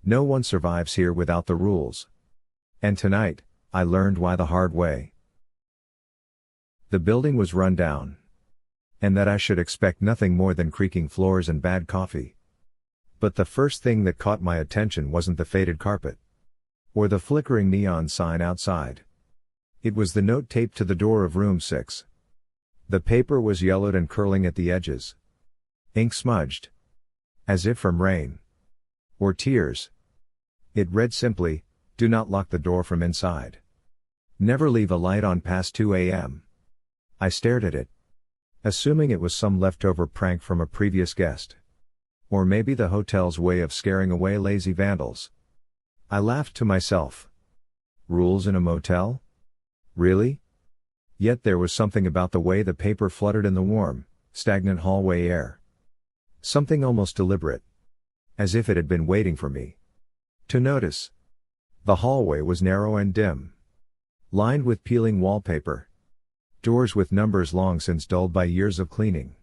No one survives here without the rules. And tonight, I learned why the hard way. The building was run down. And that I should expect nothing more than creaking floors and bad coffee. But the first thing that caught my attention wasn't the faded carpet. Or the flickering neon sign outside. It was the note taped to the door of room 6. The paper was yellowed and curling at the edges. Ink smudged. As if from rain. Or tears. It read simply, "Do not lock the door from inside. Never leave a light on past 2 a.m. I stared at it. Assuming it was some leftover prank from a previous guest. Or maybe the hotel's way of scaring away lazy vandals. I laughed to myself. Rules in a motel? Really? Yet there was something about the way the paper fluttered in the warm, stagnant hallway air. Something almost deliberate. As if it had been waiting for me to notice. The hallway was narrow and dim. Lined with peeling wallpaper. Doors with numbers long since dulled by years of cleaning.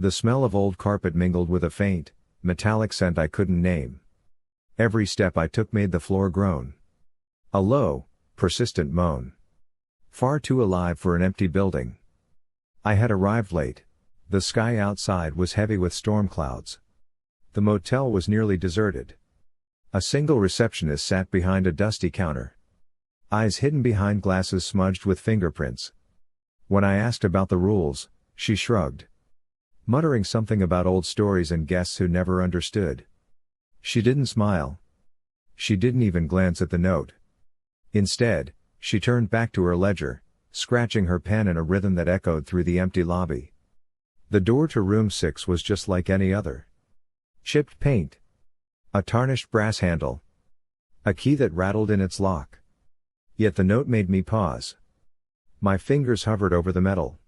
The smell of old carpet mingled with a faint, metallic scent I couldn't name. Every step I took made the floor groan. A low, persistent moan. Far too alive for an empty building. I had arrived late. The sky outside was heavy with storm clouds. The motel was nearly deserted. A single receptionist sat behind a dusty counter. Eyes hidden behind glasses smudged with fingerprints. When I asked about the rules, she shrugged. Muttering something about old stories and guests who never understood. She didn't smile. She didn't even glance at the note. Instead, she turned back to her ledger, scratching her pen in a rhythm that echoed through the empty lobby. The door to room 6 was just like any other. Chipped paint. A tarnished brass handle. A key that rattled in its lock. Yet the note made me pause. My fingers hovered over the metal.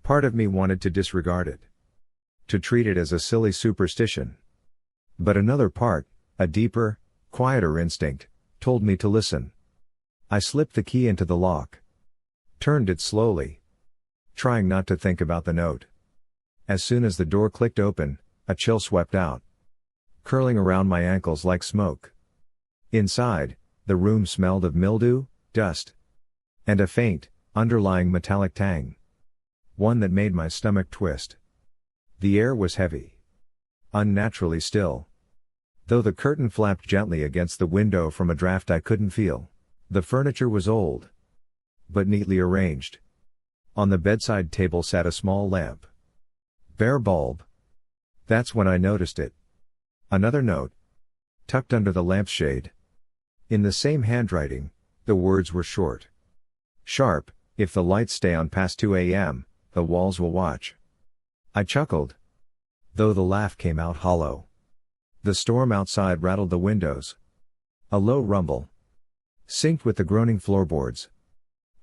Part of me wanted to disregard it. To treat it as a silly superstition. But another part, a deeper, quieter instinct, told me to listen. I slipped the key into the lock. Turned it slowly. Trying not to think about the note. As soon as the door clicked open, a chill swept out. Curling around my ankles like smoke. Inside, the room smelled of mildew, dust. And a faint, underlying metallic tang. One that made my stomach twist. The air was heavy. Unnaturally still. Though the curtain flapped gently against the window from a draft I couldn't feel. The furniture was old. But neatly arranged. On the bedside table sat a small lamp. Bare bulb. That's when I noticed it. Another note. Tucked under the lampshade. In the same handwriting, the words were short. Sharp, if the lights stay on past 2 a.m., the walls will watch. I chuckled. Though the laugh came out hollow. The storm outside rattled the windows. A low rumble. Synced with the groaning floorboards.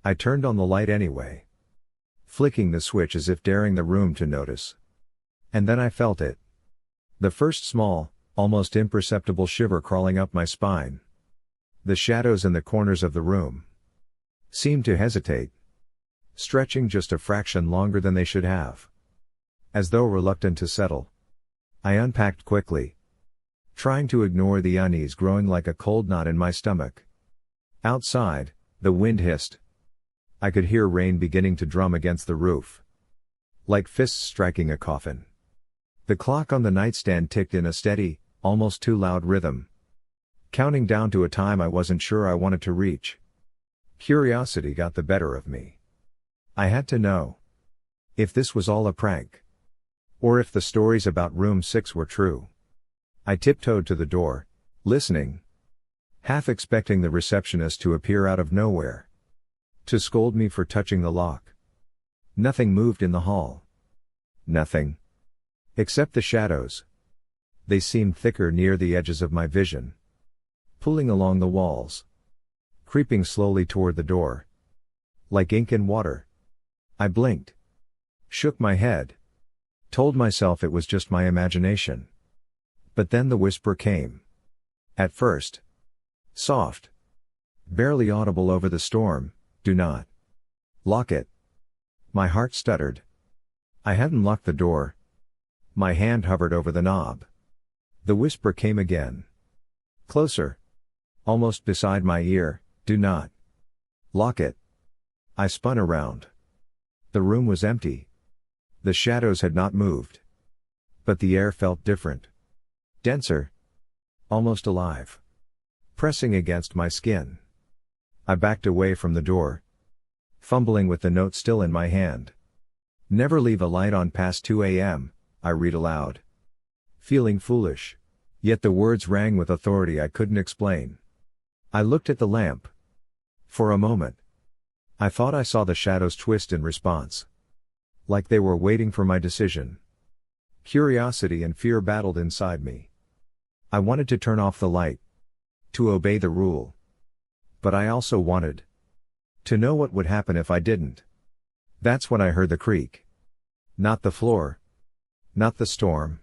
I turned on the light anyway. Flicking the switch as if daring the room to notice. And then I felt it. The first small, almost imperceptible shiver crawling up my spine. The shadows in the corners of the room seemed to hesitate. Stretching just a fraction longer than they should have. As though reluctant to settle. I unpacked quickly. Trying to ignore the unease growing like a cold knot in my stomach. Outside, the wind hissed. I could hear rain beginning to drum against the roof. Like fists striking a coffin. The clock on the nightstand ticked in a steady, almost too loud rhythm. Counting down to a time I wasn't sure I wanted to reach. Curiosity got the better of me. I had to know. If this was all a prank. Or if the stories about room 6 were true. I tiptoed to the door, listening. Half expecting the receptionist to appear out of nowhere. To scold me for touching the lock. Nothing moved in the hall. Nothing. Except the shadows. They seemed thicker near the edges of my vision. Pulling along the walls. Creeping slowly toward the door. Like ink in water. I blinked. Shook my head. Told myself it was just my imagination. But then the whisper came. At first. Soft. Barely audible over the storm, "Do not lock it." My heart stuttered. I hadn't locked the door. My hand hovered over the knob. The whisper came again. Closer. Almost beside my ear, do not lock it. I spun around. The room was empty. The shadows had not moved. But the air felt different. Denser. Almost alive. Pressing against my skin. I backed away from the door, fumbling with the note still in my hand. Never leave a light on past 2 a.m., I read aloud. Feeling foolish. Yet the words rang with authority I couldn't explain. I looked at the lamp. For a moment, I thought I saw the shadows twist in response. Like they were waiting for my decision. Curiosity and fear battled inside me. I wanted to turn off the light. To obey the rule. But I also wanted to know what would happen if I didn't. That's when I heard the creak. Not the floor. Not the storm.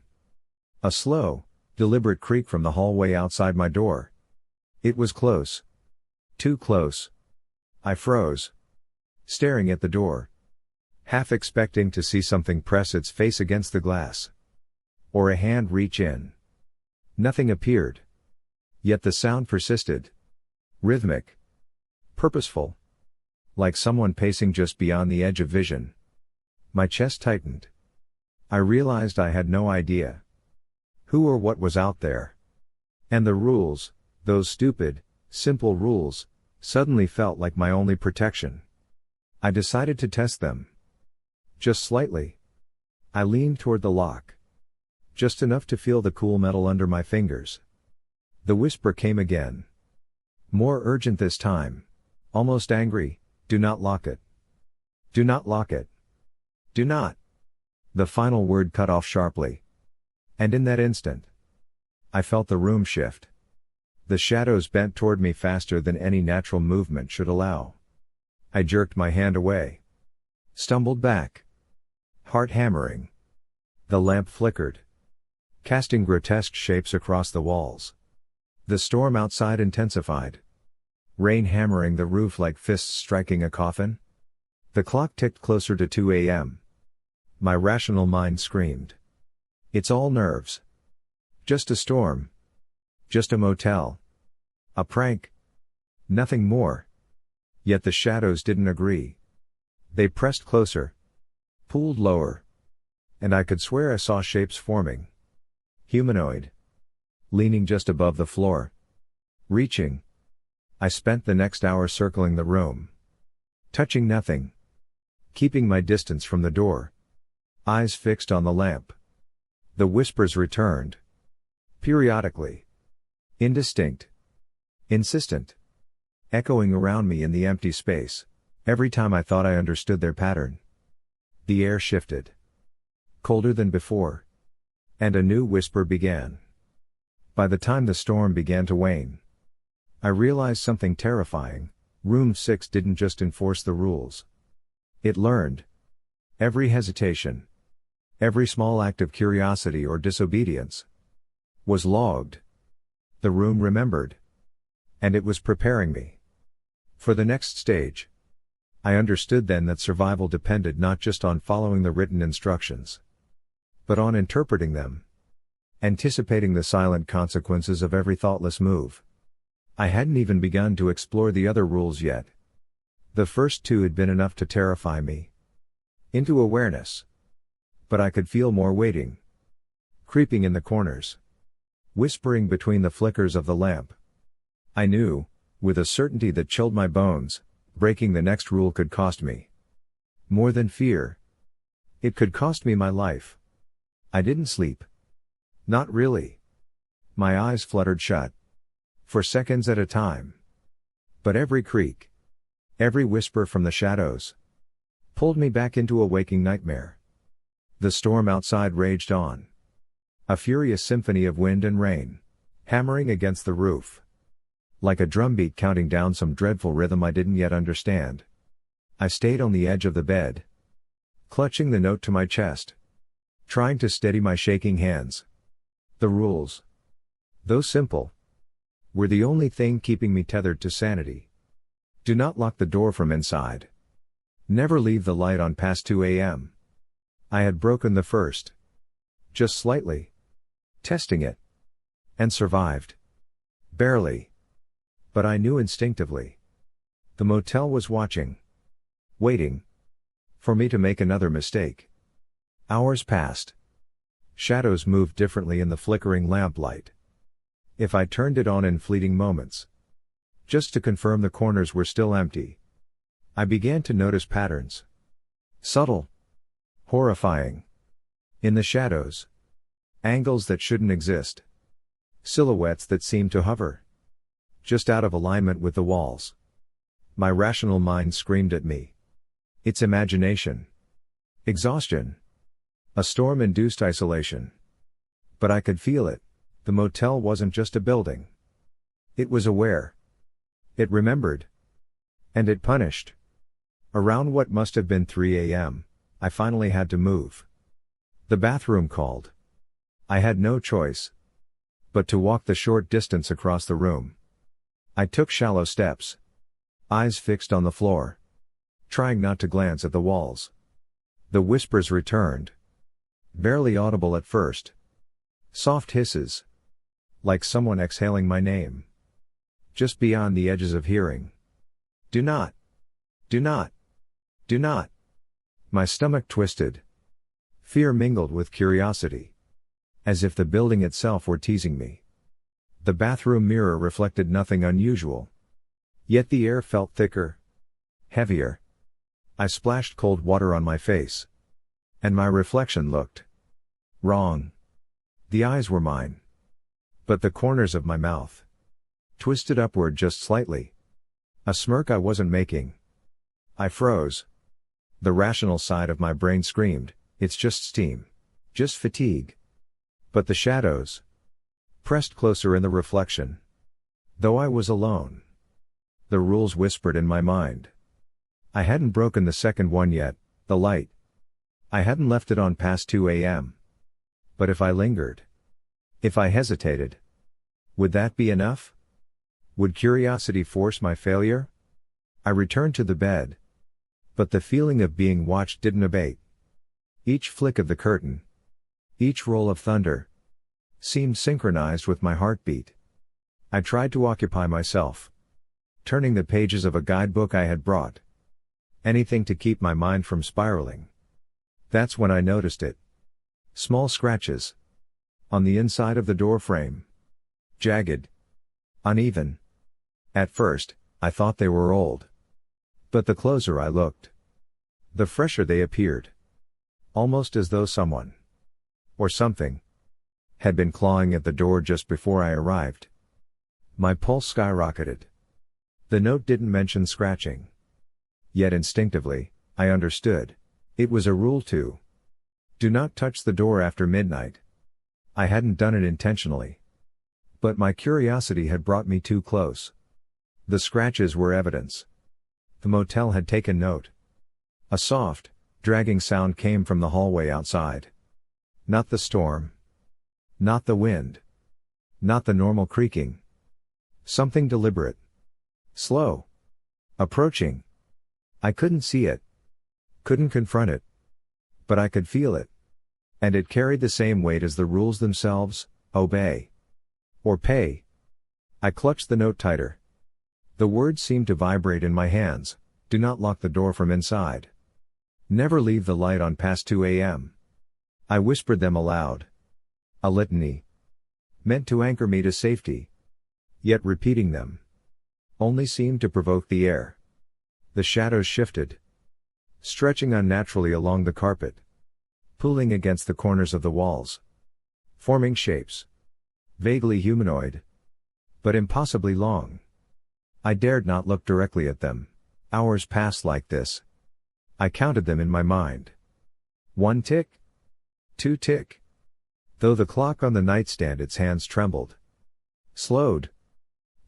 A slow, deliberate creak from the hallway outside my door. It was close. Too close. I froze. Staring at the door. Half expecting to see something press its face against the glass. Or a hand reach in. Nothing appeared. Yet the sound persisted. Rhythmic. Purposeful. Like someone pacing just beyond the edge of vision. My chest tightened. I realized I had no idea who or what was out there. And the rules, those stupid, simple rules, suddenly felt like my only protection. I decided to test them. Just slightly. I leaned toward the lock. Just enough to feel the cool metal under my fingers. The whisper came again. More urgent this time. Almost angry, do not lock it. Do not lock it. Do not. The final word cut off sharply. And in that instant, I felt the room shift. The shadows bent toward me faster than any natural movement should allow. I jerked my hand away. Stumbled back. Heart hammering. The lamp flickered. Casting grotesque shapes across the walls. The storm outside intensified. Rain hammering the roof like fists striking a coffin. The clock ticked closer to 2 a.m. My rational mind screamed. It's all nerves. Just a storm. Just a motel. A prank. Nothing more. Yet the shadows didn't agree. They pressed closer. Pulled lower. And I could swear I saw shapes forming. Humanoid. Leaning just above the floor. Reaching. I spent the next hour circling the room. Touching nothing. Keeping my distance from the door. Eyes fixed on the lamp. The whispers returned. Periodically. Indistinct. Insistent. Echoing around me in the empty space. Every time I thought I understood their pattern. The air shifted. Colder than before. And a new whisper began. By the time the storm began to wane, I realized something terrifying. Room 6 didn't just enforce the rules. It learned. Every hesitation. Every small act of curiosity or disobedience was logged. The room remembered. And it was preparing me for the next stage. I understood then that survival depended not just on following the written instructions, but on interpreting them. Anticipating the silent consequences of every thoughtless move. I hadn't even begun to explore the other rules yet. The first 2 had been enough to terrify me into awareness. But I could feel more waiting. Creeping in the corners. Whispering between the flickers of the lamp. I knew, with a certainty that chilled my bones, breaking the next rule could cost me more than fear. It could cost me my life. I didn't sleep. Not really. My eyes fluttered shut. For seconds at a time. But every creak. Every whisper from the shadows. Pulled me back into a waking nightmare. The storm outside raged on. A furious symphony of wind and rain. Hammering against the roof. Like a drumbeat counting down some dreadful rhythm I didn't yet understand. I stayed on the edge of the bed. Clutching the note to my chest. Trying to steady my shaking hands. The rules, though simple, were the only thing keeping me tethered to sanity. Do not lock the door from inside. Never leave the light on past 2 a.m. I had broken the first. Just slightly. Testing it. And survived. Barely. But I knew instinctively. The motel was watching. Waiting. For me to make another mistake. Hours passed. Shadows moved differently in the flickering lamplight. If I turned it on in fleeting moments, just to confirm the corners were still empty, I began to notice patterns. Subtle. Horrifying. In the shadows. Angles that shouldn't exist. Silhouettes that seemed to hover. Just out of alignment with the walls. My rational mind screamed at me. It's imagination. Exhaustion. A storm-induced isolation. But I could feel it. The motel wasn't just a building. It was aware. It remembered. And it punished. Around what must have been 3 a.m., I finally had to move. The bathroom called. I had no choice but to walk the short distance across the room. I took shallow steps. Eyes fixed on the floor. Trying not to glance at the walls. The whispers returned. Barely audible at first. Soft hisses. Like someone exhaling my name. Just beyond the edges of hearing. Do not. Do not. Do not. My stomach twisted. Fear mingled with curiosity. As if the building itself were teasing me. The bathroom mirror reflected nothing unusual. Yet the air felt thicker. Heavier. I splashed cold water on my face. And my reflection looked wrong. The eyes were mine. But the corners of my mouth twisted upward just slightly. A smirk I wasn't making. I froze. The rational side of my brain screamed, it's just steam. Just fatigue. But the shadows pressed closer in the reflection. Though I was alone. The rules whispered in my mind. I hadn't broken the second one yet, the light. I hadn't left it on past 2 a.m. But if I lingered, if I hesitated, would that be enough? Would curiosity force my failure? I returned to the bed. But the feeling of being watched didn't abate. Each flick of the curtain, each roll of thunder, seemed synchronized with my heartbeat. I tried to occupy myself. Turning the pages of a guidebook I had brought. Anything to keep my mind from spiraling. That's when I noticed it. Small scratches. On the inside of the door frame. Jagged. Uneven. At first, I thought they were old. But the closer I looked, the fresher they appeared. Almost as though someone, or something, had been clawing at the door just before I arrived. My pulse skyrocketed. The note didn't mention scratching. Yet instinctively, I understood. It was a rule to do not touch the door after midnight. I hadn't done it intentionally. But my curiosity had brought me too close. The scratches were evidence. The motel had taken note. A soft, dragging sound came from the hallway outside. Not the storm. Not the wind. Not the normal creaking. Something deliberate. Slow. Approaching. I couldn't see it. Couldn't confront it. But I could feel it. And it carried the same weight as the rules themselves, obey. Or pay. I clutched the note tighter. The words seemed to vibrate in my hands, do not lock the door from inside. Never leave the light on past 2 a.m. I whispered them aloud. A litany. Meant to anchor me to safety. Yet repeating them only seemed to provoke the air. The shadows shifted. Stretching unnaturally along the carpet. Pulling against the corners of the walls. Forming shapes. Vaguely humanoid. But impossibly long. I dared not look directly at them. Hours passed like this. I counted them in my mind. 1 tick. 2 tick. Though the clock on the nightstand its hands trembled. Slowed.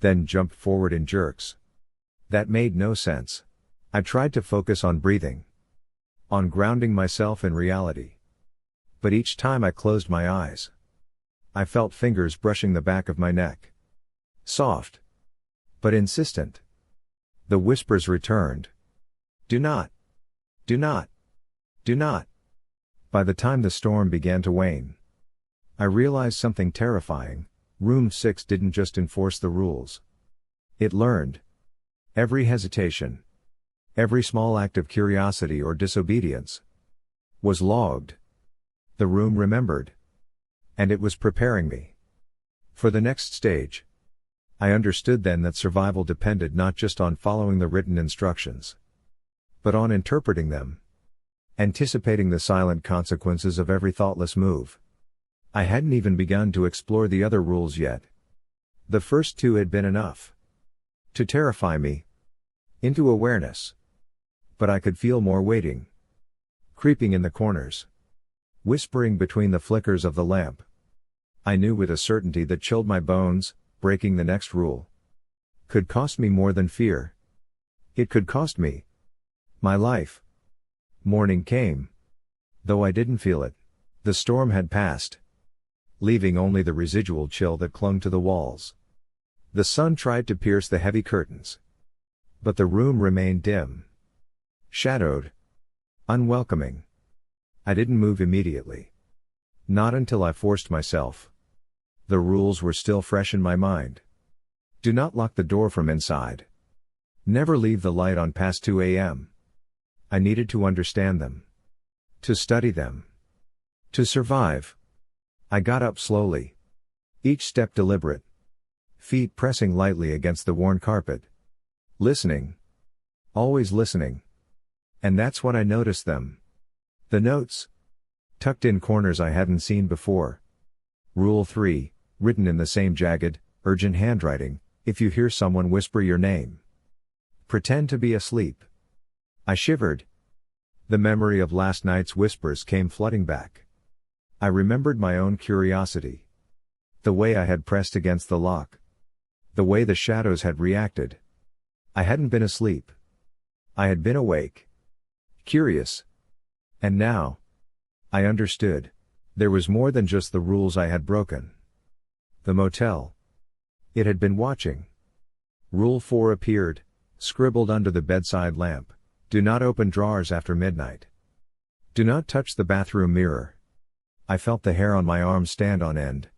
Then jumped forward in jerks. That made no sense. I tried to focus on breathing. On grounding myself in reality. But each time I closed my eyes, I felt fingers brushing the back of my neck. Soft. But insistent. The whispers returned. Do not. Do not. Do not. By the time the storm began to wane, I realized something terrifying. Room 6 didn't just enforce the rules. It learned. Every hesitation, every small act of curiosity or disobedience, was logged. The room remembered. And it was preparing me for the next stage. I understood then that survival depended not just on following the written instructions, but on interpreting them, anticipating the silent consequences of every thoughtless move. I hadn't even begun to explore the other rules yet. The first two had been enough to terrify me into awareness. But I could feel more waiting, creeping in the corners, whispering between the flickers of the lamp. I knew with a certainty that chilled my bones, breaking the next rule could cost me more than fear. It could cost me my life. Morning came, though I didn't feel it. The storm had passed, leaving only the residual chill that clung to the walls. The sun tried to pierce the heavy curtains, but the room remained dim, shadowed, unwelcoming. I didn't move immediately. Not until I forced myself. The rules were still fresh in my mind. Do not lock the door from inside. Never leave the light on past 2 a.m. I needed to understand them, to study them, to survive. I got up slowly, each step deliberate, feet pressing lightly against the worn carpet. Listening. Always listening. And that's when I noticed them. The notes. Tucked in corners I hadn't seen before. Rule 3, written in the same jagged, urgent handwriting: if you hear someone whisper your name, pretend to be asleep. I shivered. The memory of last night's whispers came flooding back. I remembered my own curiosity. The way I had pressed against the lock. The way the shadows had reacted. I hadn't been asleep. I had been awake. Curious. And now, I understood. There was more than just the rules I had broken. The motel. It had been watching. Rule 4 appeared, scribbled under the bedside lamp: do not open drawers after midnight. Do not touch the bathroom mirror. I felt the hair on my arms stand on end.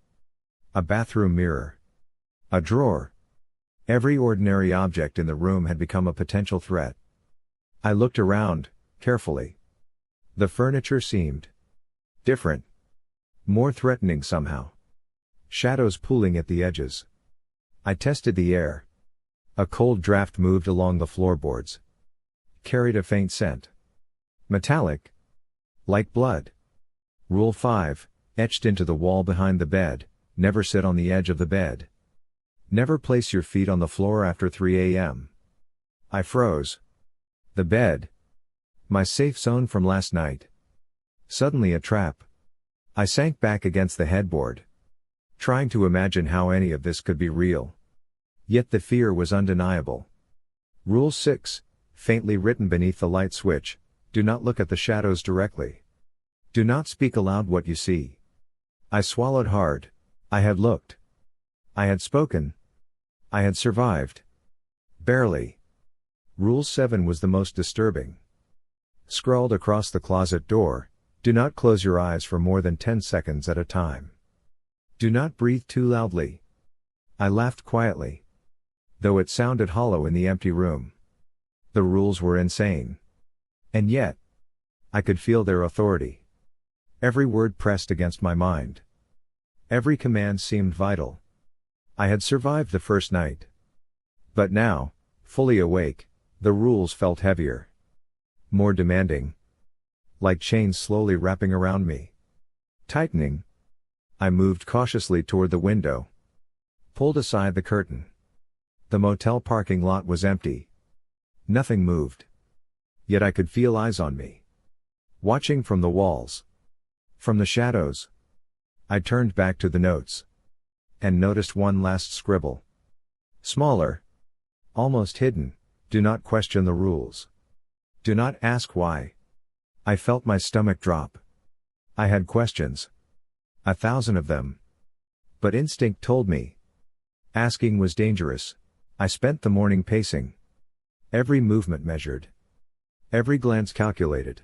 A bathroom mirror. A drawer. Every ordinary object in the room had become a potential threat. I looked around, carefully. The furniture seemed different. More threatening somehow. Shadows pooling at the edges. I tested the air. A cold draft moved along the floorboards. Carried a faint scent. Metallic. Like blood. Rule 5, etched into the wall behind the bed: never sit on the edge of the bed. Never place your feet on the floor after 3 a.m. I froze. The bed. My safe zone from last night. Suddenly a trap. I sank back against the headboard, trying to imagine how any of this could be real. Yet the fear was undeniable. Rule 6, faintly written beneath the light switch: do not look at the shadows directly. Do not speak aloud what you see. I swallowed hard. I had looked. I had spoken. I had survived. Barely. Rule 7 was the most disturbing. Scrawled across the closet door: do not close your eyes for more than 10 seconds at a time. Do not breathe too loudly. I laughed quietly, though it sounded hollow in the empty room. The rules were insane. And yet, I could feel their authority. Every word pressed against my mind. Every command seemed vital. I had survived the first night. But now, fully awake, the rules felt heavier. More demanding. Like chains slowly wrapping around me. Tightening. I moved cautiously toward the window. Pulled aside the curtain. The motel parking lot was empty. Nothing moved. Yet I could feel eyes on me. Watching from the walls. From the shadows. I turned back to the notes. And noticed one last scribble. Smaller. Almost hidden: do not question the rules. Do not ask why. I felt my stomach drop. I had questions. 1,000 of them. But instinct told me asking was dangerous. I spent the morning pacing. Every movement measured. Every glance calculated.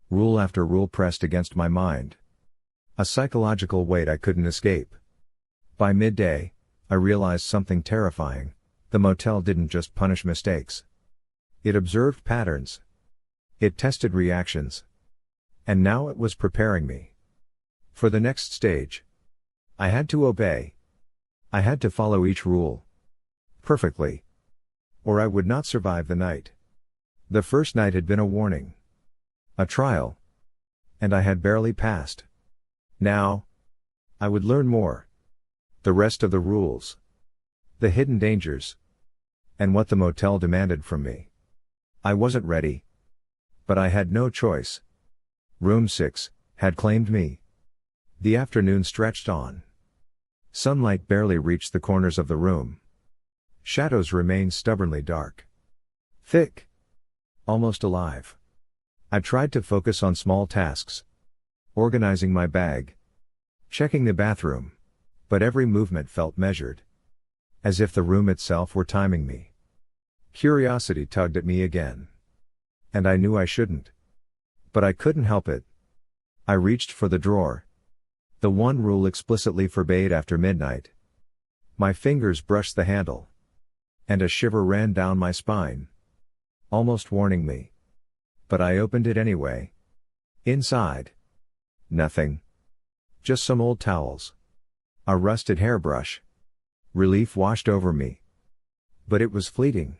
Rule after rule pressed against my mind. A psychological weight I couldn't escape. By midday, I realized something terrifying. The motel didn't just punish mistakes. It observed patterns. It tested reactions. And now it was preparing me for the next stage. I had to obey. I had to follow each rule perfectly, or I would not survive the night. The first night had been a warning, a trial, and I had barely passed. Now, I would learn more. The rest of the rules, the hidden dangers, and what the motel demanded from me. I wasn't ready, but I had no choice. Room 6 had claimed me. The afternoon stretched on. Sunlight barely reached the corners of the room. Shadows remained stubbornly dark. Thick. Almost alive. I tried to focus on small tasks. Organizing my bag. Checking the bathroom. But every movement felt measured. As if the room itself were timing me. Curiosity tugged at me again. And I knew I shouldn't. But I couldn't help it. I reached for the drawer. The one rule explicitly forbade after midnight. My fingers brushed the handle. And a shiver ran down my spine. Almost warning me. But I opened it anyway. Inside. Nothing. Just some old towels. A rusted hairbrush. Relief washed over me. But it was fleeting.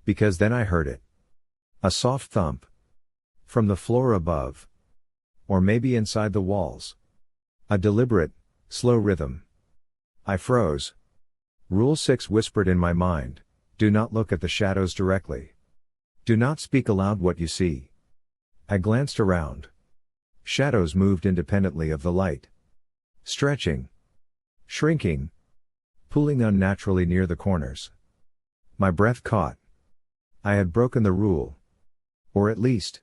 Because then I heard it. A soft thump. From the floor above. Or maybe inside the walls. A deliberate, slow rhythm. I froze. Rule 6 whispered in my mind, do not look at the shadows directly. Do not speak aloud what you see. I glanced around. Shadows moved independently of the light. Stretching. Shrinking. Pooling unnaturally near the corners. My breath caught. I had broken the rule. Or at least,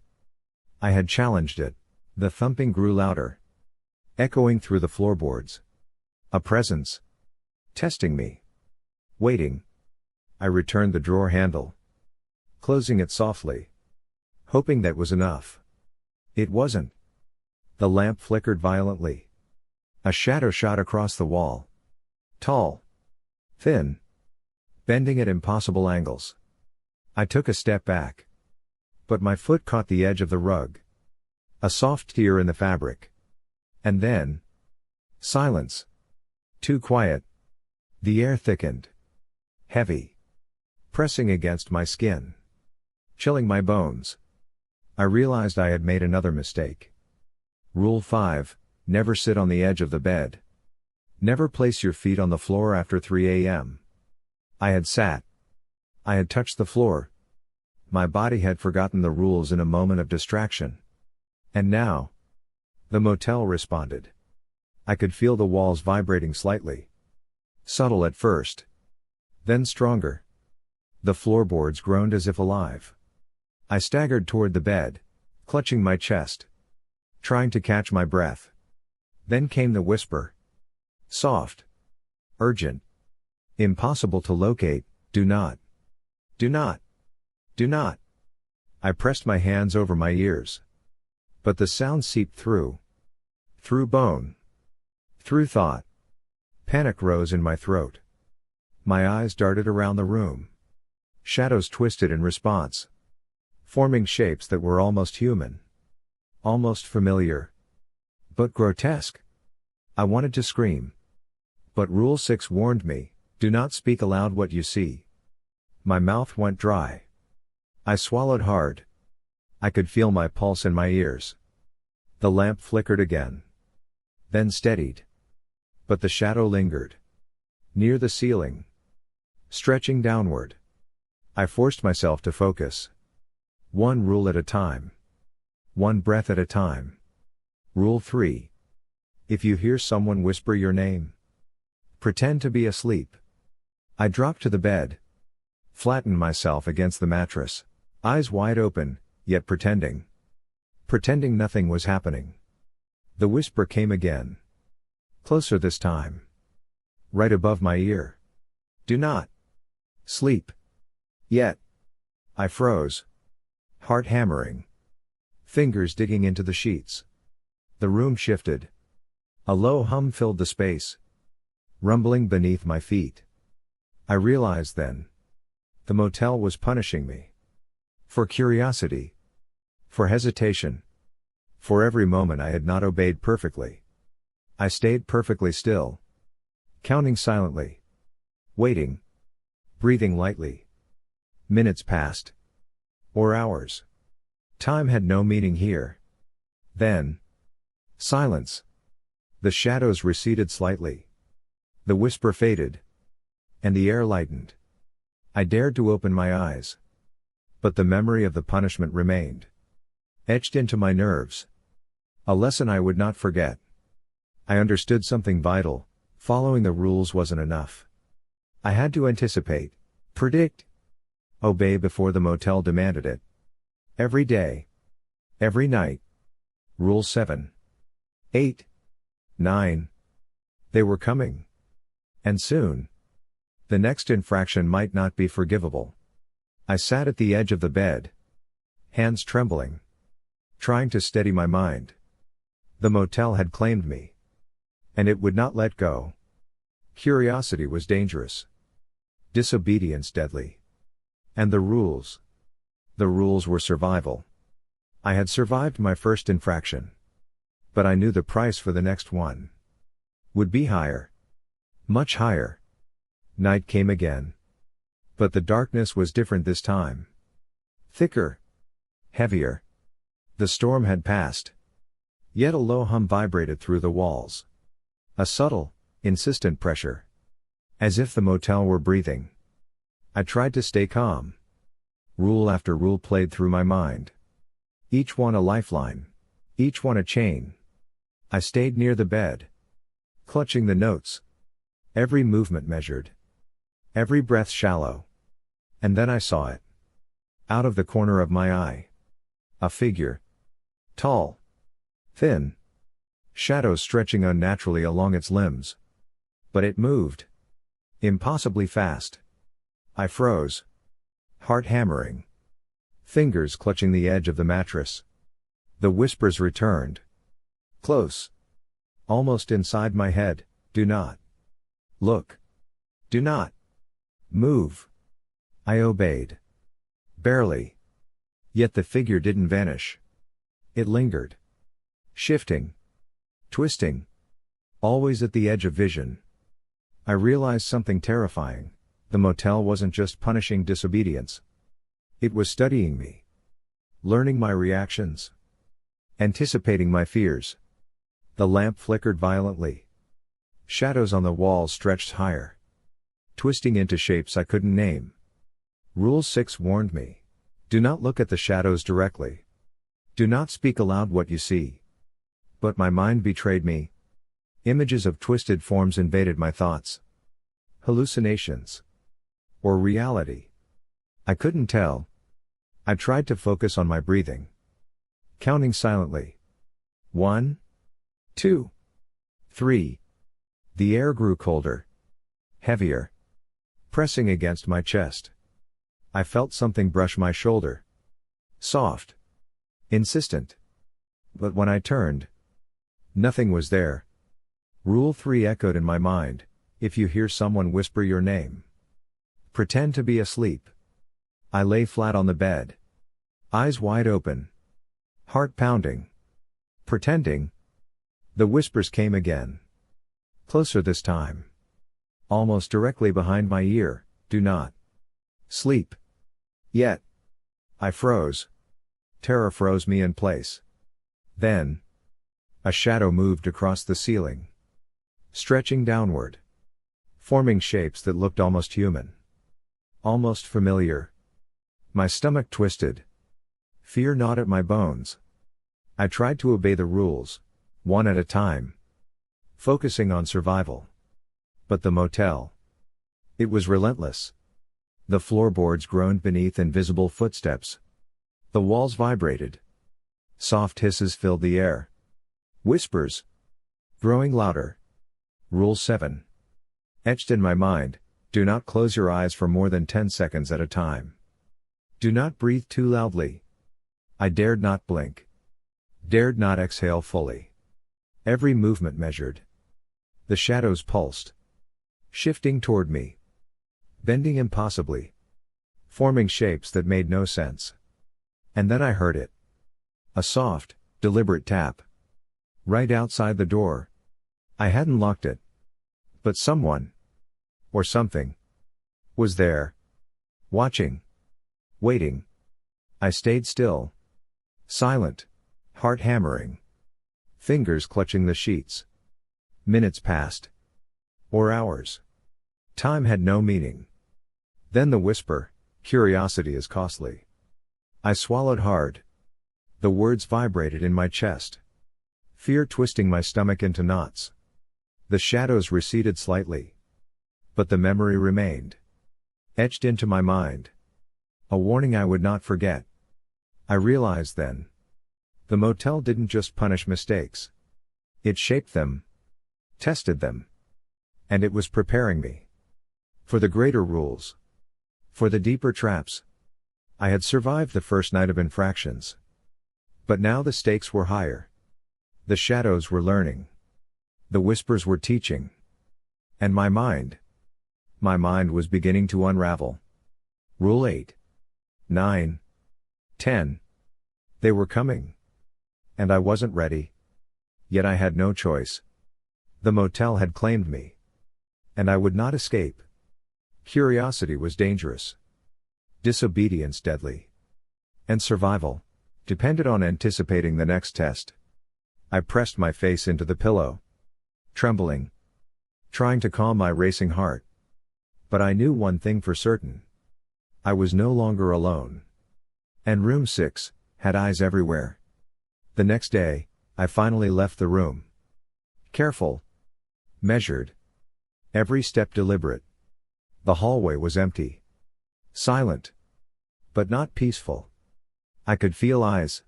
I had challenged it. The thumping grew louder. Echoing through the floorboards. A presence. Testing me. Waiting. I returned the drawer handle. Closing it softly. Hoping that was enough. It wasn't. The lamp flickered violently. A shadow shot across the wall. Tall. Thin. Bending at impossible angles. I took a step back. But my foot caught the edge of the rug. A soft tear in the fabric. And then. Silence. Too quiet. The air thickened. Heavy. Pressing against my skin. Chilling my bones. I realized I had made another mistake. Rule 5, never sit on the edge of the bed. Never place your feet on the floor after 3 a.m. I had sat. I had touched the floor. My body had forgotten the rules in a moment of distraction. And now. The motel responded. I could feel the walls vibrating slightly. Subtle at first. Then stronger. The floorboards groaned as if alive. I staggered toward the bed, clutching my chest. Trying to catch my breath. Then came the whisper. Soft. Urgent. Impossible to locate, do not. Do not. Do not. I pressed my hands over my ears. But the sound seeped through. Through bone. Through thought. Panic rose in my throat. My eyes darted around the room. Shadows twisted in response. Forming shapes that were almost human. Almost familiar. But grotesque. I wanted to scream. But Rule 6 warned me, do not speak aloud what you see. My mouth went dry. I swallowed hard. I could feel my pulse in my ears. The lamp flickered again. Then steadied. But the shadow lingered. Near the ceiling. Stretching downward. I forced myself to focus. One rule at a time. One breath at a time. Rule 3. If you hear someone whisper your name, pretend to be asleep. I dropped to the bed. Flattened myself against the mattress. Eyes wide open, yet pretending. Pretending nothing was happening. The whisper came again. Closer this time. Right above my ear. Do not sleep. Yet. I froze. Heart hammering. Fingers digging into the sheets. The room shifted. A low hum filled the space. rumbling beneath my feet. I realized then. The motel was punishing me. For curiosity. For hesitation. For every moment I had not obeyed perfectly. I stayed perfectly still. Counting silently. Waiting. Breathing lightly. Minutes passed. Or hours. Time had no meaning here. Then. Silence. The shadows receded slightly. The whisper faded. And the air lightened. I dared to open my eyes. But the memory of the punishment remained. Etched into my nerves. A lesson I would not forget. I understood something vital. Following the rules wasn't enough. I had to anticipate. Predict. Obey before the motel demanded it. Every day. Every night. Rule 7. 8. 9. They were coming. And soon. The next infraction might not be forgivable. I sat at the edge of the bed. Hands trembling. Trying to steady my mind. The motel had claimed me. And it would not let go. Curiosity was dangerous. Disobedience deadly. And the rules. The rules were survival. I had survived my first infraction. But I knew the price for the next one would be higher. Much higher. Night came again. But the darkness was different this time. Thicker. Heavier. The storm had passed. Yet a low hum vibrated through the walls. A subtle, insistent pressure. As if the motel were breathing. I tried to stay calm. Rule after rule played through my mind. Each one a lifeline. Each one a chain. I stayed near the bed. Clutching the notes. Every movement measured. Every breath shallow. And then I saw it. Out of the corner of my eye. A figure. Tall. Thin. Shadows stretching unnaturally along its limbs. But it moved. Impossibly fast. I froze. Heart hammering. Fingers clutching the edge of the mattress. The whispers returned. Close. Almost inside my head. Do not. Look. Do not. Move. I obeyed. Barely. Yet the figure didn't vanish. It lingered. Shifting. Twisting. Always at the edge of vision. I realized something terrifying. The motel wasn't just punishing disobedience. It was studying me. Learning my reactions. Anticipating my fears. The lamp flickered violently. Shadows on the walls stretched higher. Twisting into shapes I couldn't name. Rule 6 warned me. Do not look at the shadows directly. Do not speak aloud what you see. But my mind betrayed me. Images of twisted forms invaded my thoughts. Hallucinations. Or reality. I couldn't tell. I tried to focus on my breathing. Counting silently. 1. 2. 3. The air grew colder. Heavier. Pressing against my chest. I felt something brush my shoulder. Soft. Insistent. But when I turned, nothing was there. Rule 3 echoed in my mind. If you hear someone whisper your name, pretend to be asleep. I lay flat on the bed. Eyes wide open. Heart pounding. Pretending. The whispers came again. Closer this time. Almost directly behind my ear. Do not sleep. Yet. I froze. Terror froze me in place. Then. A shadow moved across the ceiling. Stretching downward. Forming shapes that looked almost human. Almost familiar. My stomach twisted. Fear gnawed at my bones. I tried to obey the rules, one at a time. Focusing on survival. But the motel. It was relentless. The floorboards groaned beneath invisible footsteps. The walls vibrated. Soft hisses filled the air. Whispers. Growing louder. Rule 7. Etched in my mind, do not close your eyes for more than 10 seconds at a time. Do not breathe too loudly. I dared not blink. Dared not exhale fully. Every movement measured. The shadows pulsed. shifting toward me, bending impossibly, forming shapes that made no sense. And then I heard it. A soft, deliberate tap. Right outside the door. I hadn't locked it. But someone, or something, was there. Watching. Waiting. I stayed still. Silent. Heart hammering. Fingers clutching the sheets. Minutes passed. Or hours. Time had no meaning. Then the whisper, "Curiosity is costly." I swallowed hard. The words vibrated in my chest. Fear twisting my stomach into knots. The shadows receded slightly. But the memory remained. Etched into my mind. A warning I would not forget. I realized then. The motel didn't just punish mistakes. It shaped them. Tested them. And it was preparing me. For the greater rules. For the deeper traps. I had survived the first night of infractions. But now the stakes were higher. The shadows were learning. The whispers were teaching. And my mind was beginning to unravel. Rule 8. 9. 10. They were coming. And I wasn't ready. Yet I had no choice. The motel had claimed me. And I would not escape. Curiosity was dangerous. Disobedience deadly. And survival depended on anticipating the next test. I pressed my face into the pillow. Trembling. Trying to calm my racing heart. But I knew one thing for certain. I was no longer alone. And room 6 had eyes everywhere. The next day, I finally left the room. Careful. Measured. Every step deliberate. The hallway was empty. Silent. But not peaceful. I could feel eyes.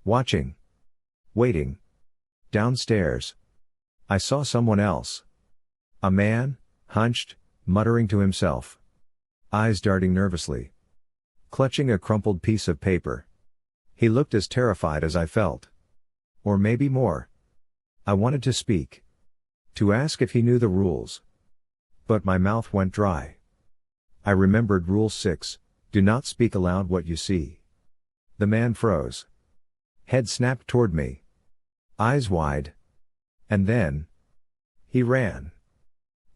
Watching. Waiting. Downstairs. I saw someone else. A man, hunched, muttering to himself. Eyes darting nervously. Clutching a crumpled piece of paper. He looked as terrified as I felt. Or maybe more. I wanted to speak. To ask if he knew the rules. But my mouth went dry. I remembered Rule 6, do not speak aloud what you see. The man froze. Head snapped toward me. Eyes wide. And then, he ran.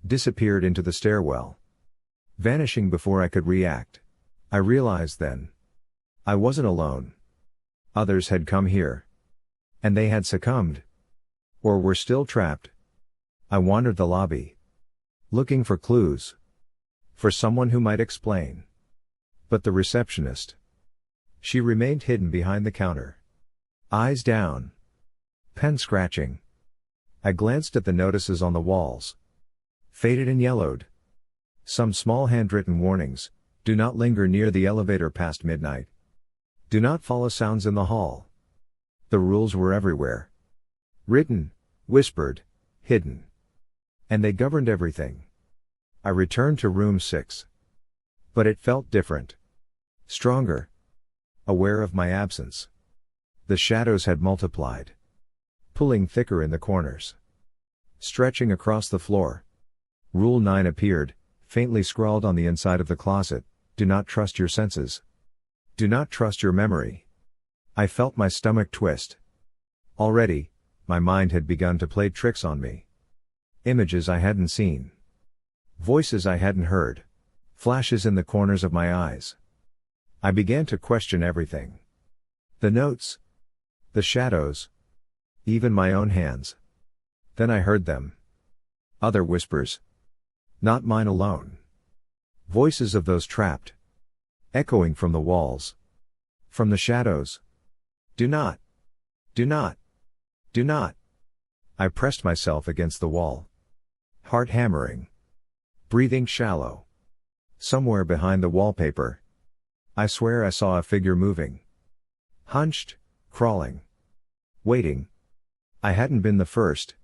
Disappeared into the stairwell. Vanishing before I could react. I realized then. I wasn't alone. Others had come here. And they had succumbed. Or were still trapped. I wandered the lobby. Looking for clues. For someone who might explain. But the receptionist. She remained hidden behind the counter. Eyes down. Pen scratching. I glanced at the notices on the walls. Faded and yellowed. Some small handwritten warnings. Do not linger near the elevator past midnight. Do not follow sounds in the hall. The rules were everywhere. Written, whispered, hidden. And they governed everything. I returned to room 6. But it felt different. Stronger. Aware of my absence. The shadows had multiplied. Pulling thicker in the corners. Stretching across the floor. Rule 9 appeared, faintly scrawled on the inside of the closet, do not trust your senses. Do not trust your memory. I felt my stomach twist. Already, my mind had begun to play tricks on me. Images I hadn't seen. Voices I hadn't heard. Flashes in the corners of my eyes. I began to question everything. The notes. The shadows. Even my own hands. Then I heard them. Other whispers. Not mine alone. Voices of those trapped. Echoing from the walls. From the shadows. Do not. Do not. Do not. I pressed myself against the wall. Heart hammering. Breathing shallow. Somewhere behind the wallpaper. I swear I saw a figure moving. Hunched, crawling. Waiting. I hadn't been the first.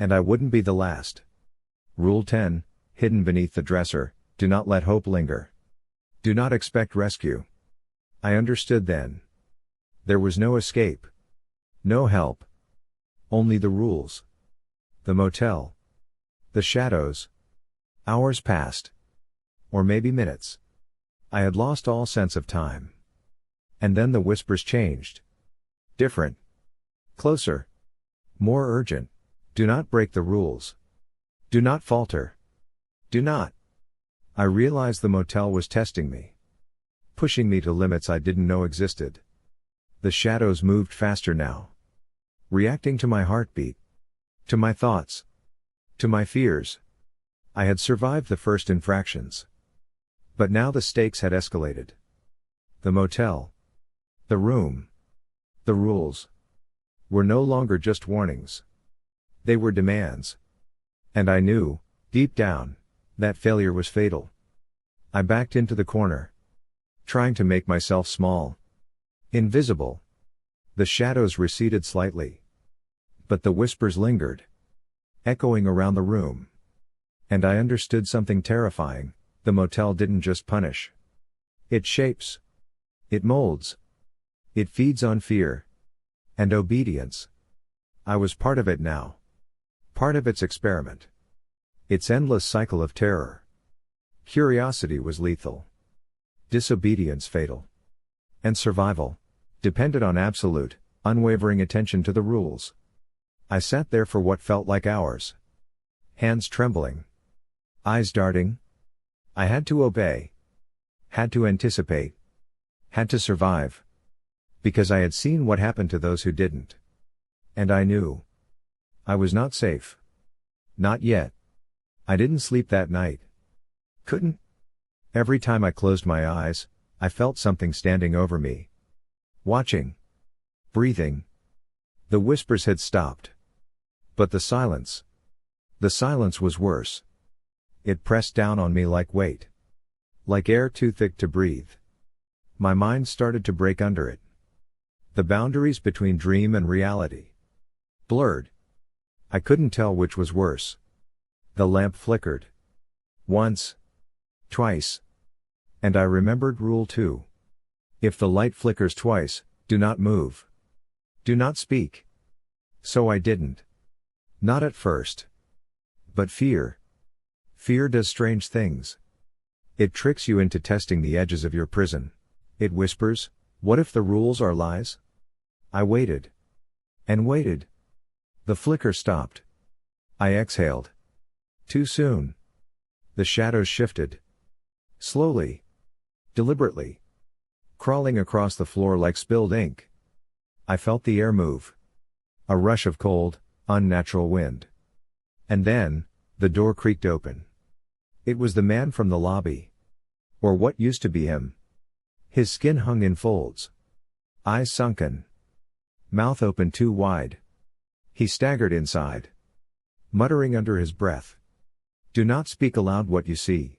And I wouldn't be the last. Rule 10, hidden beneath the dresser, do not let hope linger. Do not expect rescue. I understood then. There was no escape. No help. Only the rules. The motel. The shadows. Hours passed. Or maybe minutes. I had lost all sense of time. And then the whispers changed. Different. Closer. More urgent. Do not break the rules. Do not falter. Do not. I realized the motel was testing me. Pushing me to limits I didn't know existed. The shadows moved faster now. Reacting to my heartbeat. To my thoughts. To my fears. I had survived the first infractions. But now the stakes had escalated. The motel. The room. The rules. Were no longer just warnings. They were demands. And I knew, deep down, that failure was fatal. I backed into the corner. Trying to make myself small. Invisible. The shadows receded slightly. But the whispers lingered. Echoing around the room. And I understood something terrifying, the motel didn't just punish. It shapes. It molds. It feeds on fear. And obedience. I was part of it now. Part of its experiment. Its endless cycle of terror. Curiosity was lethal. Disobedience fatal. And survival depended on absolute, unwavering attention to the rules. I sat there for what felt like hours. Hands trembling. Eyes darting. I had to obey. Had to anticipate. Had to survive. Because I had seen what happened to those who didn't. And I knew. I was not safe. Not yet. I didn't sleep that night. Couldn't. Every time I closed my eyes, I felt something standing over me. Watching. Breathing. The whispers had stopped. But the silence. The silence was worse. It pressed down on me like weight. Like air too thick to breathe. My mind started to break under it. The boundaries between dream and reality blurred. I couldn't tell which was worse. The lamp flickered. Once. Twice. And I remembered Rule 2. If the light flickers twice, do not move. Do not speak. So I didn't. Not at first. But fear. Fear does strange things. It tricks you into testing the edges of your prison. It whispers, what if the rules are lies? I waited. And waited. The flicker stopped. I exhaled. Too soon. The shadows shifted. Slowly. Deliberately. Crawling across the floor like spilled ink. I felt the air move. A rush of cold, unnatural wind. And then, the door creaked open. It was the man from the lobby. Or what used to be him. His skin hung in folds. Eyes sunken. Mouth open too wide. He staggered inside. Muttering under his breath. Do not speak aloud what you see.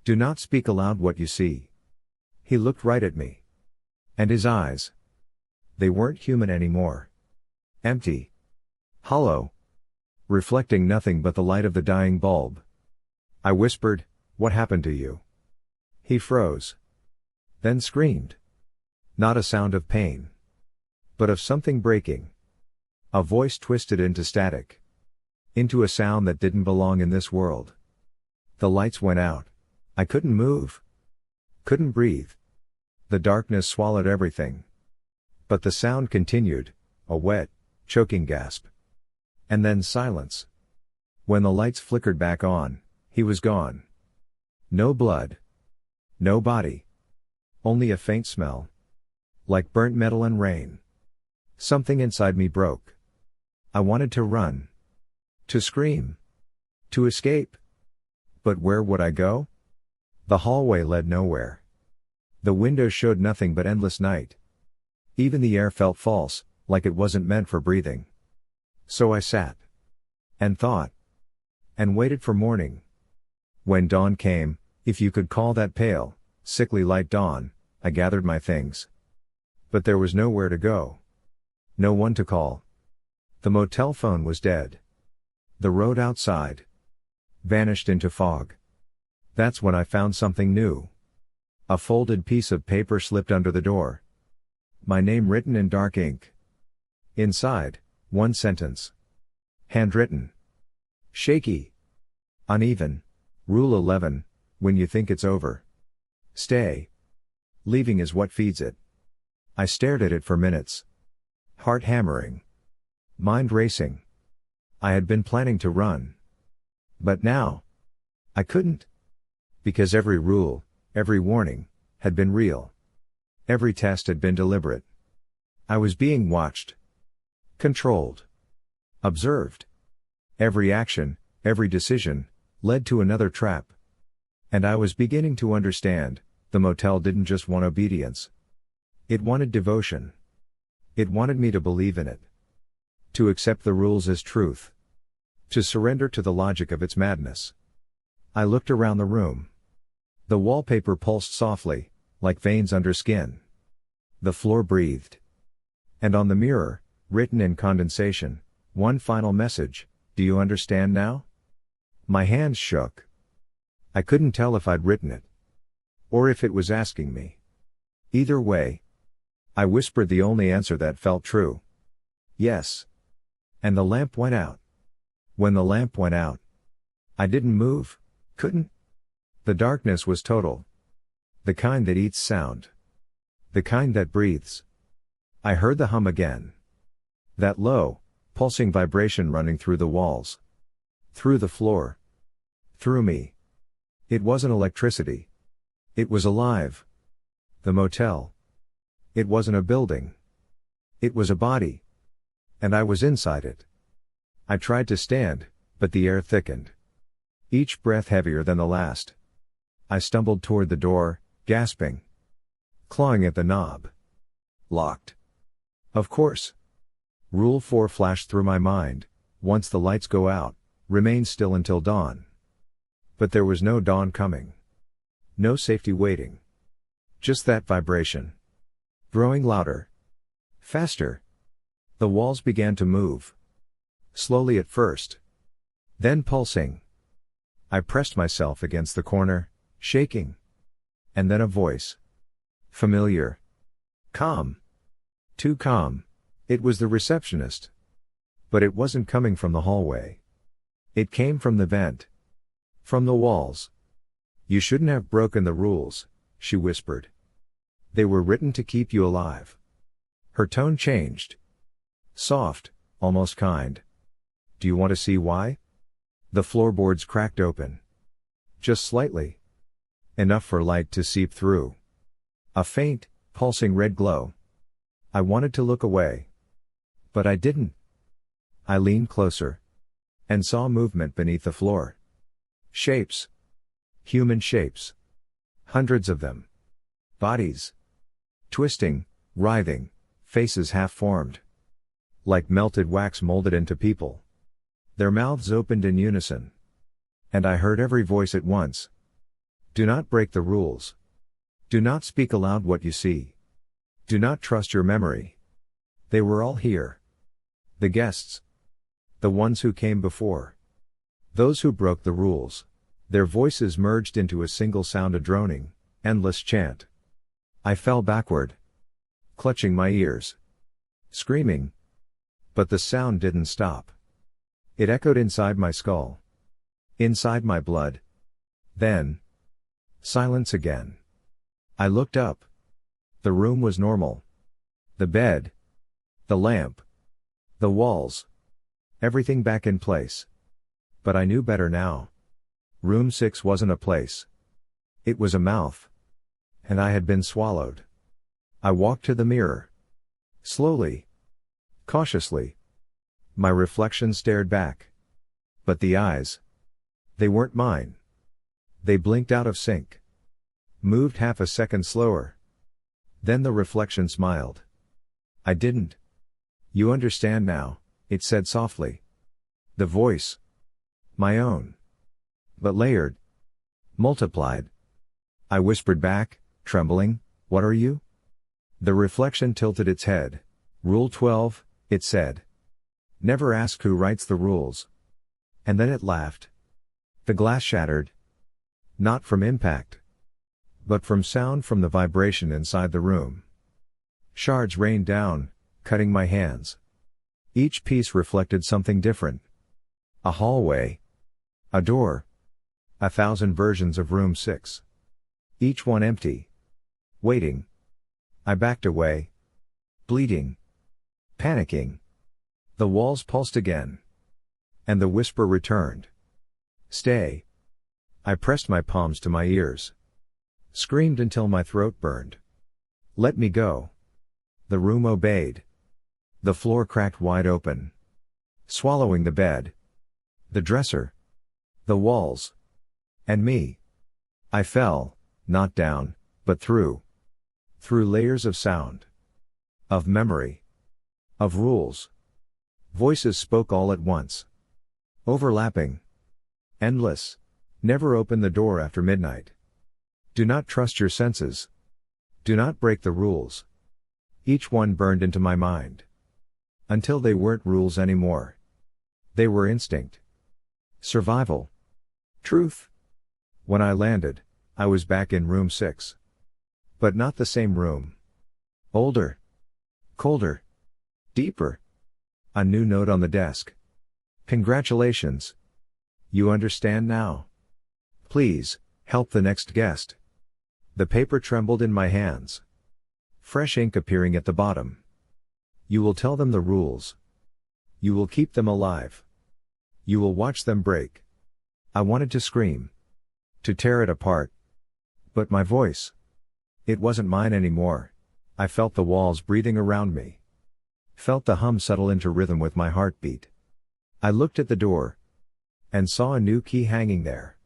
Do not speak aloud what you see. He looked right at me. And his eyes. They weren't human anymore. Empty. Hollow. Reflecting nothing but the light of the dying bulb. I whispered, what happened to you? He froze. Then screamed. Not a sound of pain. But of something breaking. A voice twisted into static. Into a sound that didn't belong in this world. The lights went out. I couldn't move. Couldn't breathe. The darkness swallowed everything. But the sound continued, a wet, choking gasp. And then silence. When the lights flickered back on, he was gone. No blood. No body. Only a faint smell. Like burnt metal and rain. Something inside me broke. I wanted to run. To scream. To escape. But where would I go? The hallway led nowhere. The windows showed nothing but endless night. Even the air felt false, like it wasn't meant for breathing. So I sat. And thought. And waited for morning. When dawn came, if you could call that pale, sickly light dawn, I gathered my things. But there was nowhere to go. No one to call. The motel phone was dead. The road outside vanished into fog. That's when I found something new. A folded piece of paper slipped under the door. My name written in dark ink. Inside, one sentence. Handwritten. Shaky. Uneven. Rule 11, when you think it's over, stay. Leaving is what feeds it. I stared at it for minutes. Heart hammering. Mind racing. I had been planning to run. But now, I couldn't. Because every rule, every warning, had been real. Every test had been deliberate. I was being watched. Controlled. Observed. Every action, every decision, led to another trap. And I was beginning to understand, the motel didn't just want obedience. It wanted devotion. It wanted me to believe in it. To accept the rules as truth. To surrender to the logic of its madness. I looked around the room. The wallpaper pulsed softly, like veins under skin. The floor breathed. And on the mirror, written in condensation, one final message: do you understand now? My hands shook. I couldn't tell if I'd written it. Or if it was asking me. Either way, I whispered the only answer that felt true. Yes. And the lamp went out. When the lamp went out, I didn't move, couldn't. The darkness was total. The kind that eats sound. The kind that breathes. I heard the hum again. That low, pulsing vibration running through the walls. Through the floor. Through me. It wasn't electricity. It was alive. The motel. It wasn't a building. It was a body. And I was inside it. I tried to stand, but the air thickened. Each breath heavier than the last. I stumbled toward the door, gasping. Clawing at the knob. Locked. Of course. Rule 4 flashed through my mind: once the lights go out, remain still until dawn. But there was no dawn coming. No safety waiting. Just that vibration. Growing louder. Faster. The walls began to move. Slowly at first. Then pulsing. I pressed myself against the corner, shaking. And then a voice. Familiar. Calm. Too calm. It was the receptionist. But it wasn't coming from the hallway. It came from the vent. From the walls. You shouldn't have broken the rules, she whispered. They were written to keep you alive. Her tone changed. Soft, almost kind. Do you want to see why? The floorboards cracked open. Just slightly. Enough for light to seep through. A faint, pulsing red glow. I wanted to look away. But I didn't. I leaned closer. And saw movement beneath the floor. Shapes. Human shapes. Hundreds of them. Bodies. Twisting, writhing, faces half-formed. Like melted wax molded into people. Their mouths opened in unison. And I heard every voice at once. Do not break the rules. Do not speak aloud what you see. Do not trust your memory. They were all here. The guests. The ones who came before. Those who broke the rules. Their voices merged into a single sound, a droning, endless chant. I fell backward. Clutching my ears. Screaming. But the sound didn't stop. It echoed inside my skull. Inside my blood. Then. Silence again. I looked up. The room was normal. The bed. The lamp. The walls. Everything back in place. But I knew better now. Room 6 wasn't a place. It was a mouth. And I had been swallowed. I walked to the mirror. Slowly. Cautiously. My reflection stared back. But the eyes. They weren't mine. They blinked out of sync. Moved half a second slower. Then the reflection smiled. I didn't. You understand now, it said softly. The voice. My own. But layered. Multiplied. I whispered back, trembling, what are you? The reflection tilted its head. Rule 12, it said. Never ask who writes the rules. And then it laughed. The glass shattered. Not from impact. But from sound, from the vibration inside the room. Shards rained down, cutting my hands. Each piece reflected something different. A hallway. A door. 1,000 versions of room 6. Each one empty. Waiting. I backed away. Bleeding. Panicking. The walls pulsed again. And the whisper returned. Stay. I pressed my palms to my ears. Screamed until my throat burned. Let me go. The room obeyed. The floor cracked wide open. Swallowing the bed. The dresser. The walls. And me. I fell, not down, but through. Through layers of sound. Of memory. Of rules. Voices spoke all at once. Overlapping. Endless. Never open the door after midnight. Do not trust your senses. Do not break the rules. Each one burned into my mind. Until they weren't rules anymore. They were instinct. Survival. Truth. When I landed, I was back in room 6. But not the same room. Older. Colder. Deeper. A new note on the desk. Congratulations. You understand now. Please, help the next guest. The paper trembled in my hands. Fresh ink appearing at the bottom. You will tell them the rules. You will keep them alive. You will watch them break. I wanted to scream. To tear it apart. But my voice. It wasn't mine anymore. I felt the walls breathing around me. Felt the hum settle into rhythm with my heartbeat. I looked at the door. And saw a new key hanging there.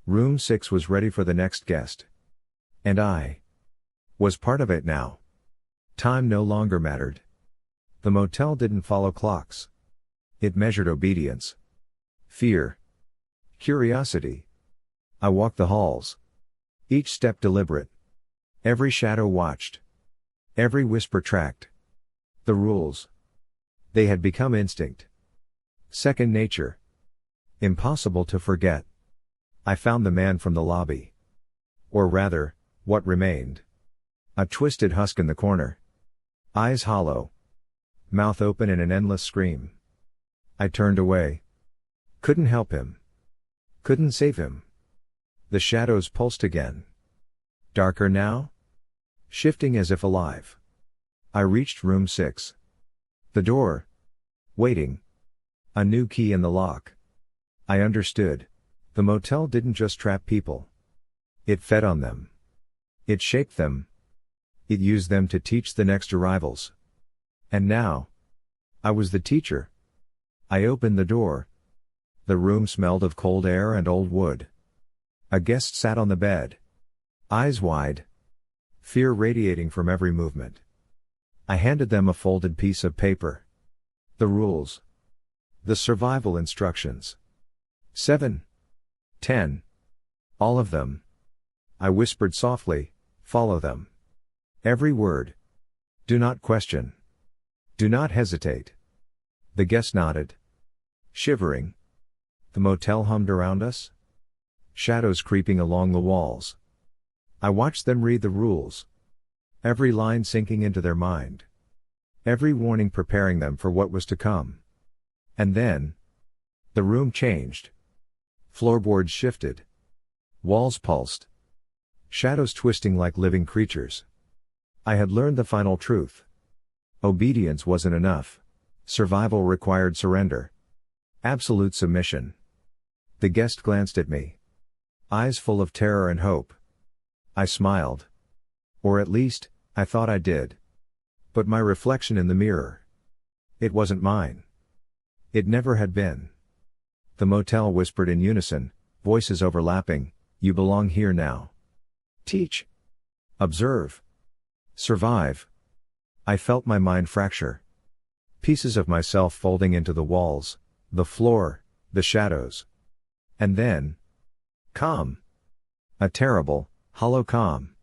Room 6 was ready for the next guest. And I was part of it now. Time no longer mattered. The motel didn't follow clocks. It measured obedience. Fear. Curiosity. I walked the halls. Each step deliberate. Every shadow watched. Every whisper tracked. The rules. They had become instinct. Second nature. Impossible to forget. I found the man from the lobby. Or rather, what remained. A twisted husk in the corner. Eyes hollow. Mouth open in an endless scream. I turned away. Couldn't help him. Couldn't save him. The shadows pulsed again. Darker now? Shifting as if alive. I reached room 6. The door. Waiting. A new key in the lock. I understood. The motel didn't just trap people. It fed on them. It shaped them. It used them to teach the next arrivals. And now, I was the teacher. I opened the door. The room smelled of cold air and old wood. A guest sat on the bed. Eyes wide. Fear radiating from every movement. I handed them a folded piece of paper. The rules. The survival instructions. 7. 10. All of them. I whispered softly, follow them. Every word. Do not question. Do not hesitate. The guest nodded. Shivering. The motel hummed around us. Shadows creeping along the walls. I watched them read the rules. Every line sinking into their mind. Every warning preparing them for what was to come. And then, the room changed. Floorboards shifted. Walls pulsed. Shadows twisting like living creatures. I had learned the final truth. Obedience wasn't enough. Survival required surrender. Absolute submission. The guest glanced at me. Eyes full of terror and hope. I smiled. Or at least, I thought I did. But my reflection in the mirror. It wasn't mine. It never had been. The motel whispered in unison, voices overlapping, you belong here now. Teach. Observe. Survive. I felt my mind fracture. Pieces of myself folding into the walls, the floor, the shadows. And then, calm. A terrible, hollow calm.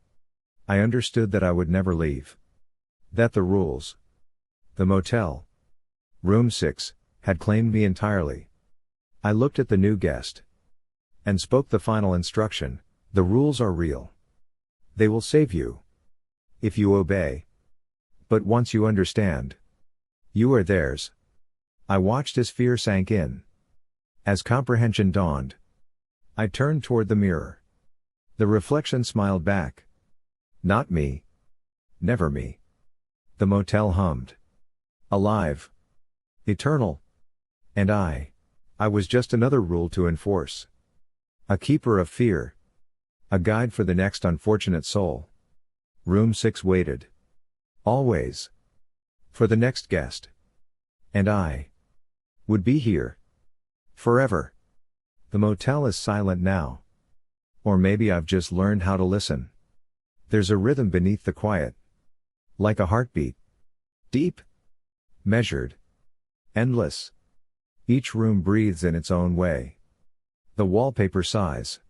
I understood that I would never leave. That the rules. The motel. Room 6, had claimed me entirely. I looked at the new guest. And spoke the final instruction, the rules are real. They will save you. If you obey. But once you understand. You are theirs. I watched as fear sank in. As comprehension dawned. I turned toward the mirror. The reflection smiled back. Not me. Never me. The motel hummed. Alive. Eternal. And I was just another rule to enforce. A keeper of fear. A guide for the next unfortunate soul. Room 6 waited. Always. For the next guest. And I would be here. Forever. The motel is silent now. Or maybe I've just learned how to listen. There's a rhythm beneath the quiet. Like a heartbeat. Deep. Measured. Endless. Each room breathes in its own way. The wallpaper sighs.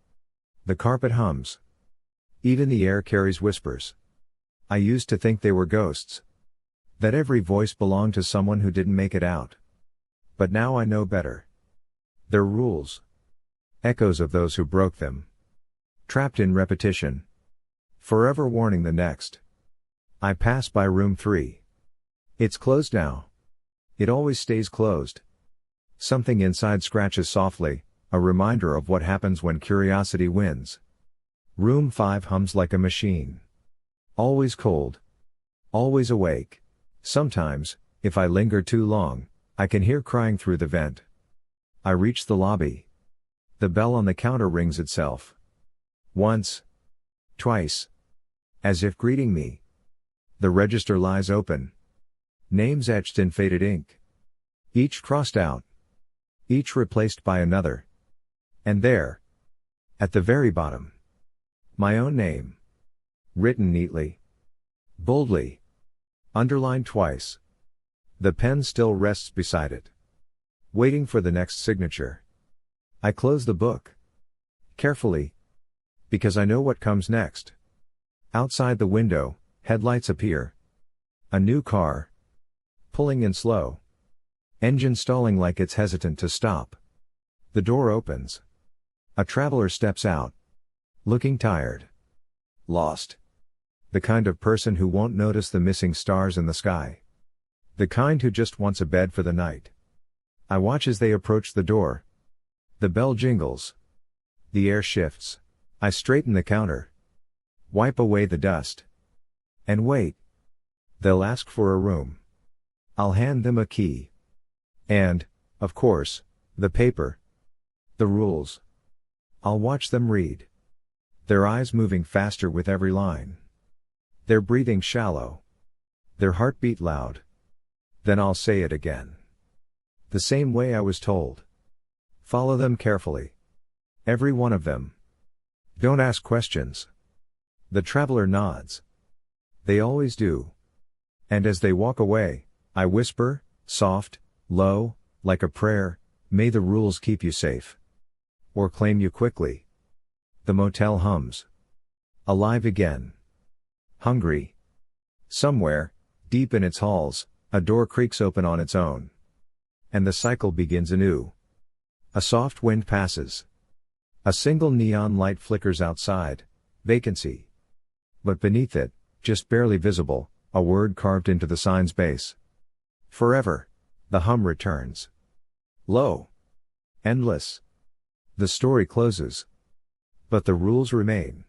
The carpet hums. Even the air carries whispers. I used to think they were ghosts. That every voice belonged to someone who didn't make it out. But now I know better. They're rules. Echoes of those who broke them. Trapped in repetition. Forever warning the next. I pass by room 3. It's closed now. It always stays closed. Something inside scratches softly, a reminder of what happens when curiosity wins. Room 5 hums like a machine. Always cold. Always awake. Sometimes, if I linger too long, I can hear crying through the vent. I reach the lobby. The bell on the counter rings itself. Once. Twice. As if greeting me. The register lies open. Names etched in faded ink. Each crossed out. Each replaced by another. And there. At the very bottom. My own name. Written neatly. Boldly. Underlined twice. The pen still rests beside it. Waiting for the next signature. I close the book. Carefully. Because I know what comes next. Outside the window, headlights appear. A new car. Pulling in slow. Engine stalling like it's hesitant to stop. The door opens. A traveler steps out. Looking tired. Lost. The kind of person who won't notice the missing stars in the sky. The kind who just wants a bed for the night. I watch as they approach the door. The bell jingles. The air shifts. I straighten the counter. Wipe away the dust. And wait. They'll ask for a room. I'll hand them a key. And, of course, the paper. The rules. I'll watch them read. Their eyes moving faster with every line. Their breathing shallow. Their heartbeat loud. Then I'll say it again. The same way I was told. Follow them carefully. Every one of them. Don't ask questions. The traveler nods. They always do. And as they walk away, I whisper, soft, low, like a prayer, may the rules keep you safe. Or claim you quickly. The motel hums. Alive again. Hungry. Somewhere, deep in its halls, a door creaks open on its own. And the cycle begins anew. A soft wind passes. A single neon light flickers outside, vacancy. But beneath it, just barely visible, a word carved into the sign's base. Forever. The hum returns. Low. Endless. The story closes. But the rules remain.